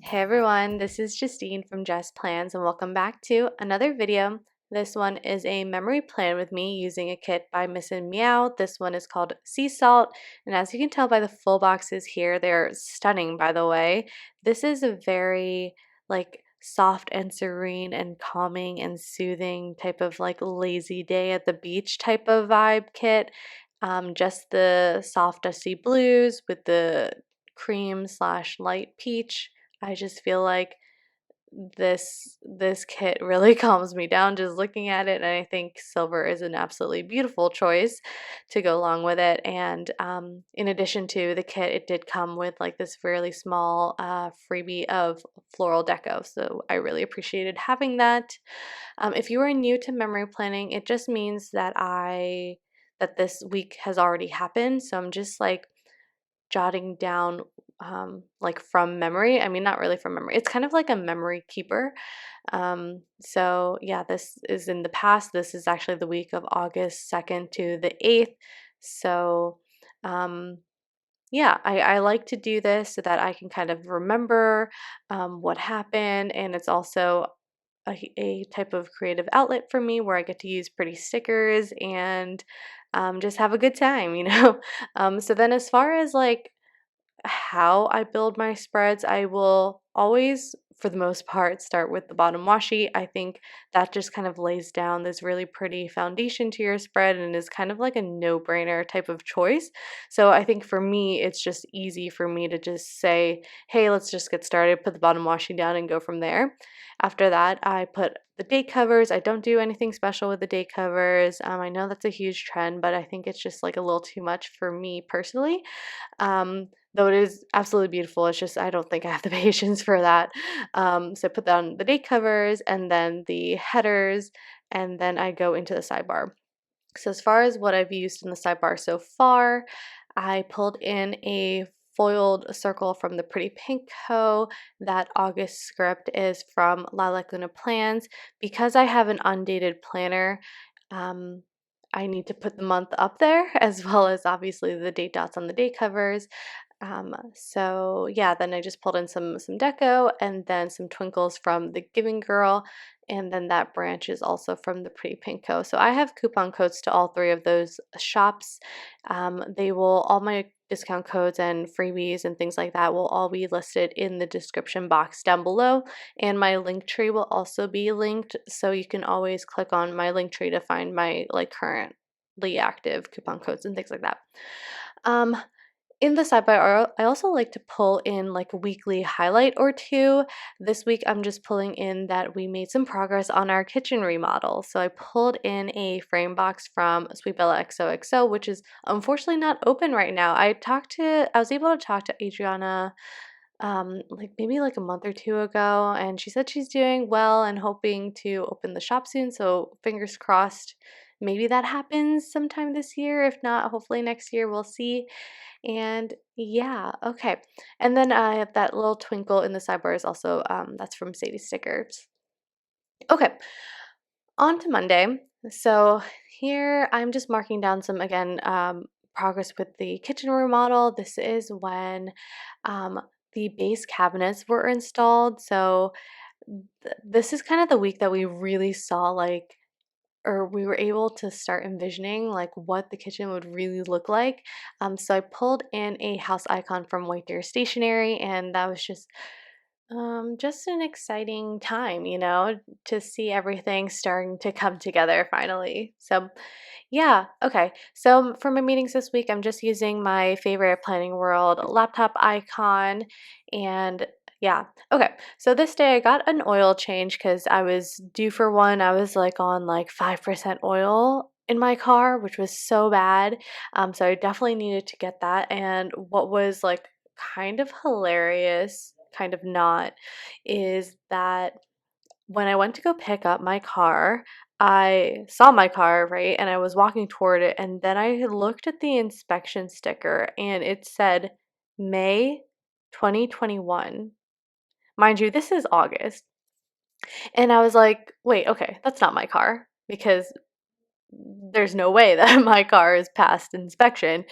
Hey everyone, this is Justine from JustPlans and welcome back to another video. This one is a memory plan with me using a kit by Miss and Meow. This one is called Sea Salt, and as you can tell by the full boxes here, they're stunning by the way. This is a very soft and serene and calming and soothing type of lazy day at the beach type of vibe kit. Just the soft dusty blues with the cream slash light peach. I just feel like this kit really calms me down just looking at it, and I think silver is an absolutely beautiful choice to go along with it. And in addition to the kit, it did come with like this fairly small freebie of floral deco, so I really appreciated having that. If you are new to memory planning, it just means that this week has already happened, so I'm just like jotting down like from memory. I mean, not really from memory. It's kind of like a memory keeper. So yeah, this is in the past. This is actually the week of August 2nd to the 8th. So um, yeah, I like to do this so that I can kind of remember what happened, and it's also a type of creative outlet for me where I get to use pretty stickers and just have a good time, you know? So then as far as like how I build my spreads, I will always, for the most part, start with the bottom washi. I think that just kind of lays down this really pretty foundation to your spread and is kind of like a no-brainer type of choice. So I think for me, it's just easy for me to just say, hey, let's just get started, put the bottom washi down and go from there. After that, I put the date covers. I don't do anything special with the date covers. I know that's a huge trend, but I think it's just like a little too much for me personally. Though it is absolutely beautiful, it's just I don't think I have the patience for that. So I put down the date covers and then the headers, and then I go into the sidebar. So as far as what I've used in the sidebar so far, I pulled in a foiled circle from the Pretty Pink Co. That August script is from Lilac Luna Plans. Because I have an undated planner, um, I need to put the month up there as well as obviously the date dots on the date covers. So yeah, then I just pulled in some deco and then some twinkles from the Giving Girl, and then that branch is also from the Pretty Pink Co. So I have coupon codes to all three of those shops. They will, all my discount codes and freebies and things like that will all be listed in the description box down below, and my link tree will also be linked, so you can always click on my link tree to find my like currently active coupon codes and things like that. Um, in the sidebar, I also like to pull in like a weekly highlight or two. This week, I'm just pulling in that we made some progress on our kitchen remodel. So I pulled in a frame box from Sweet Bella XOXO, which is unfortunately not open right now. I was able to talk to Adriana like maybe like a month or two ago, and she said she's doing well and hoping to open the shop soon. So fingers crossed, maybe that happens sometime this year. If not, hopefully next year, we'll see. And yeah, okay. And then I have that little twinkle in the sidebar is also that's from Sadie Stickers. Okay, on to Monday. So here I'm just marking down some again progress with the kitchen remodel. This is when um, the base cabinets were installed. So this is kind of the week that we really saw like or we were able to start envisioning like what the kitchen would really look like. So I pulled in a house icon from White Deer Stationery, and that was just an exciting time, you know, to see everything starting to come together finally. So yeah, okay. So for my meetings this week, I'm just using my favorite Planning World laptop icon, and yeah, okay. So this day I got an oil change because I was due for one. I was like on like 5% oil in my car, which was so bad. So I definitely needed to get that. And what was like kind of hilarious, kind of not, is that when I went to go pick up my car, I saw my car, right? And I was walking toward it. And then I looked at the inspection sticker and it said May 2021. Mind you, this is August. And I was like, wait, okay, that's not my car because there's no way that my car is past inspection.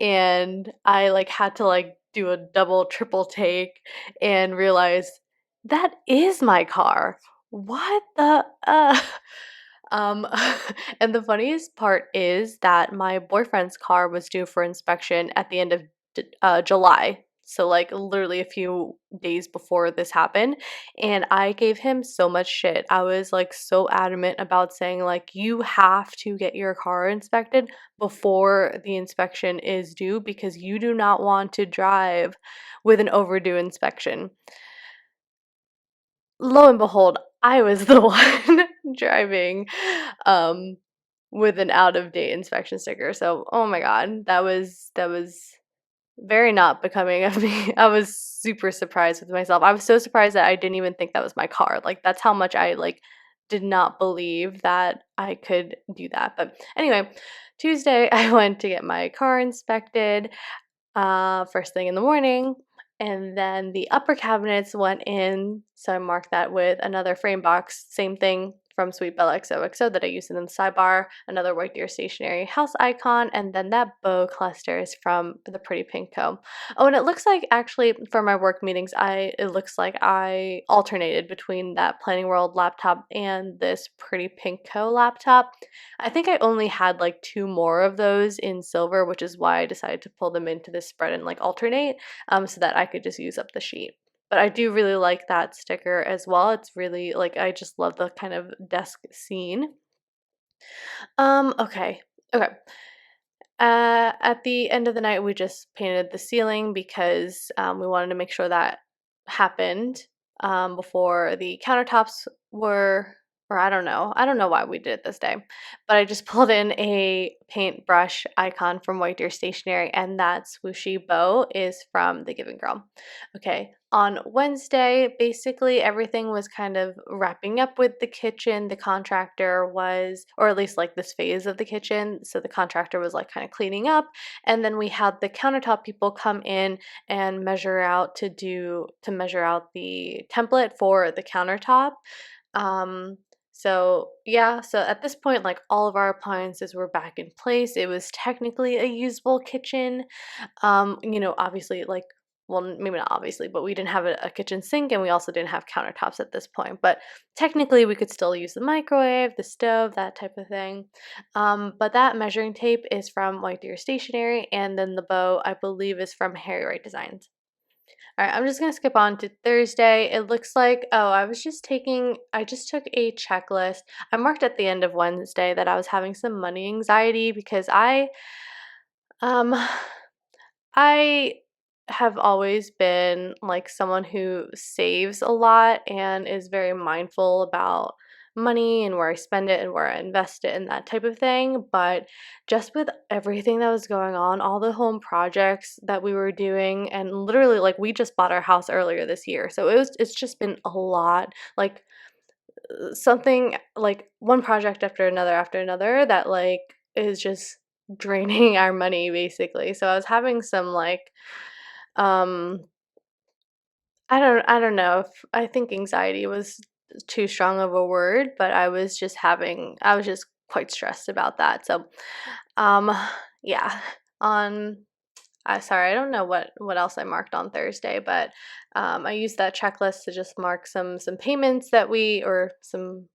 And I like had to like do a double, triple take and realize that is my car. What the um and the funniest part is that my boyfriend's car was due for inspection at the end of July. So like literally a few days before this happened, and I gave him so much shit. I was like so adamant about saying like you have to get your car inspected before the inspection is due because you do not want to drive with an overdue inspection. Lo and behold, I was the one driving um with an out of date inspection sticker. So, oh my god, that was very not becoming of me. I was super surprised with myself. I was so surprised that I didn't even think that was my car. Like that's how much I like did not believe that I could do that. But anyway, Tuesday I went to get my car inspected first thing in the morning. And then the upper cabinets went in. So I marked that with another frame box. Same thing from Sweet Belle XOXO that I used in the sidebar. Another White Deer Stationery house icon. And then that bow cluster is from the Pretty Pink Co. Oh, and it looks like actually for my work meetings, it looks like I alternated between that Planning World laptop and this Pretty Pink Co. laptop. I think I only had like two more of those in silver, which is why I decided to pull them into this spread and like alternate so that I could just use up the sheet. But I do really like that sticker as well. It's really like I just love the kind of desk scene. Okay. Okay. At the end of the night, we just painted the ceiling because we wanted to make sure that happened before the countertops were, or I don't know. I don't know why we did it this day, but I just pulled in a paintbrush icon from White Deer Stationery, and that swooshy bow is from the Giving Girl. Okay. On Wednesday, basically everything was kind of wrapping up with the kitchen. The contractor was, or at least like this phase of the kitchen. So the contractor was like kind of cleaning up. And then we had the countertop people come in and measure out the template for the countertop. Um, so yeah, so at this point, like all of our appliances were back in place. It was technically a usable kitchen. Obviously, like, well, maybe not obviously, but we didn't have a kitchen sink and we also didn't have countertops at this point. But technically, we could still use the microwave, the stove, that type of thing. But that measuring tape is from White Deer Stationery, and then the bow, I believe, is from Harry Wright Designs. All right, I'm just going to skip on to Thursday. It looks like, I just took a checklist. I marked at the end of Wednesday that I was having some money anxiety because um, I have always been like someone who saves a lot and is very mindful about money and where I spend it and where I invest it and that type of thing. But just with everything that was going on, all the home projects that we were doing, and literally like we just bought our house earlier this year. So it's just been a lot. Like something like one project after another that like is just draining our money basically. So I was having some like um I don't know if I think anxiety was too strong of a word, but I was just quite stressed about that. So um yeah, on sorry, I don't know what else I marked on Thursday, but I used that checklist to just mark some payments that we or some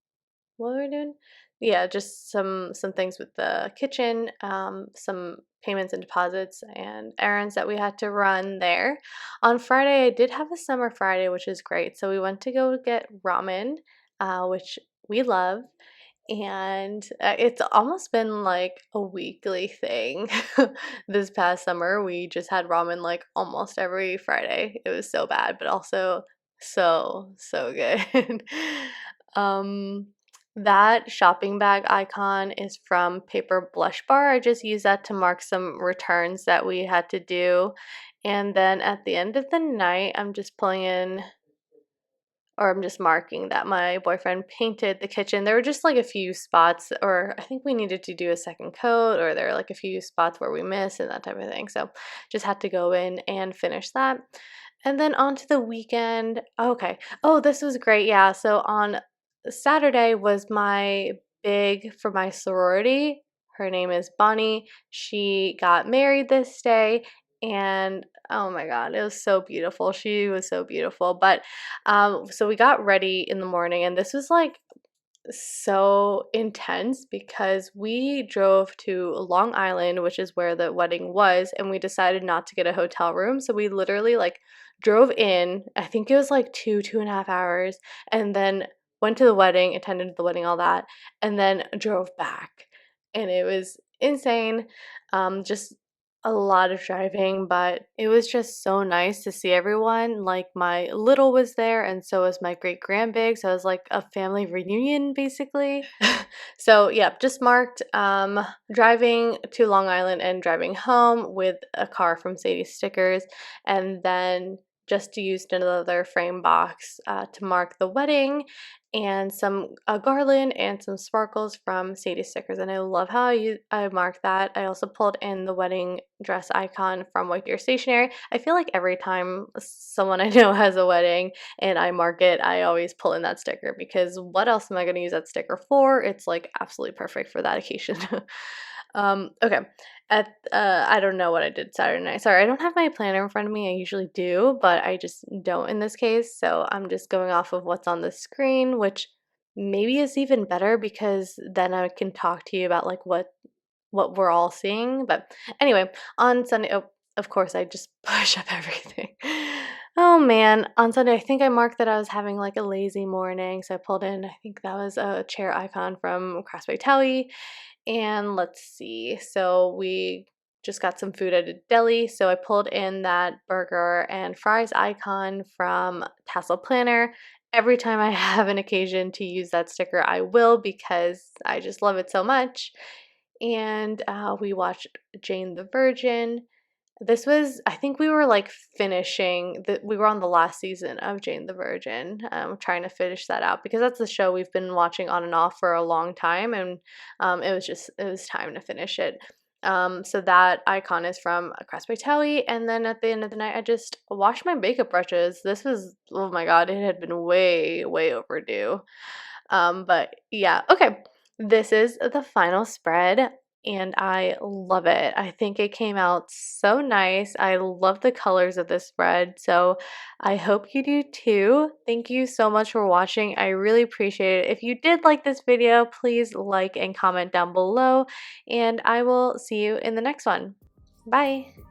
what were we doing? Yeah, just some things with the kitchen, some payments and deposits and errands that we had to run there. On Friday, I did have a summer Friday, which is great. So we went to go get ramen, which we love, and it's almost been like a weekly thing. This past summer, we just had ramen like almost every Friday. It was so bad, but also so good. um that shopping bag icon is from Paper Blush Bar. I just used that to mark some returns that we had to do. And then at the end of the night, I'm just marking that my boyfriend painted the kitchen. There were just like a few spots, or I think we needed to do a second coat, or there were like a few spots where we missed and that type of thing. So just had to go in and finish that. And then on to the weekend. Okay. Oh, this was great. Yeah. So on Saturday was my big for my sorority. Her name is Bonnie. She got married this day, and Oh my God, it was so beautiful. She was so beautiful. But so we got ready in the morning, and this was like so intense because we drove to Long Island, which is where the wedding was, and we decided not to get a hotel room. So we literally like drove in, I think it was like 2.5 hours, and then went to the wedding, attended the wedding, all that, and then drove back. And it was insane. Just a lot of driving, but it was just so nice to see everyone. Like my little was there, and so was my great grandbig. So it was like a family reunion basically. So yeah, just marked driving to Long Island and driving home with a car from Sadie Stickers, and then just used another frame box to mark the wedding, and some a garland and some sparkles from Sadie Stickers. And I love how I marked that. I also pulled in the wedding dress icon from White Deer Stationery. I feel like every time someone I know has a wedding and I mark it, I always pull in that sticker, because what else am I going to use that sticker for? It's like absolutely perfect for that occasion. Okay. I don't know what I did Saturday night. Sorry, I don't have my planner in front of me. I usually do, but I just don't in this case. So I'm just going off of what's on the screen, which maybe is even better because then I can talk to you about like what we're all seeing. But anyway, on Sunday, oh, of course, I just push up everything. Oh man, on Sunday, I think I marked that I was having like a lazy morning. So I pulled in, I think that was a chair icon from Crafts by Telly. And let's see, so we just got some food at a deli. So I pulled in that burger and fries icon from Tassel Planner. Every time I have an occasion to use that sticker, I will, because I just love it so much. And we watched Jane the Virgin. This was, I think we were like we were on the last season of Jane the Virgin, trying to finish that out because that's the show we've been watching on and off for a long time, and it was time to finish it. So that icon is from Crafts by Telly, and then at the end of the night, I just washed my makeup brushes. This was, oh my God, it had been way, way overdue. But yeah, okay. This is the final spread, and I love it. I think it came out so nice. I love the colors of this spread, so I hope you do too. Thank you so much for watching. I really appreciate it. If you did like this video, please like and comment down below, and I will see you in the next one. Bye.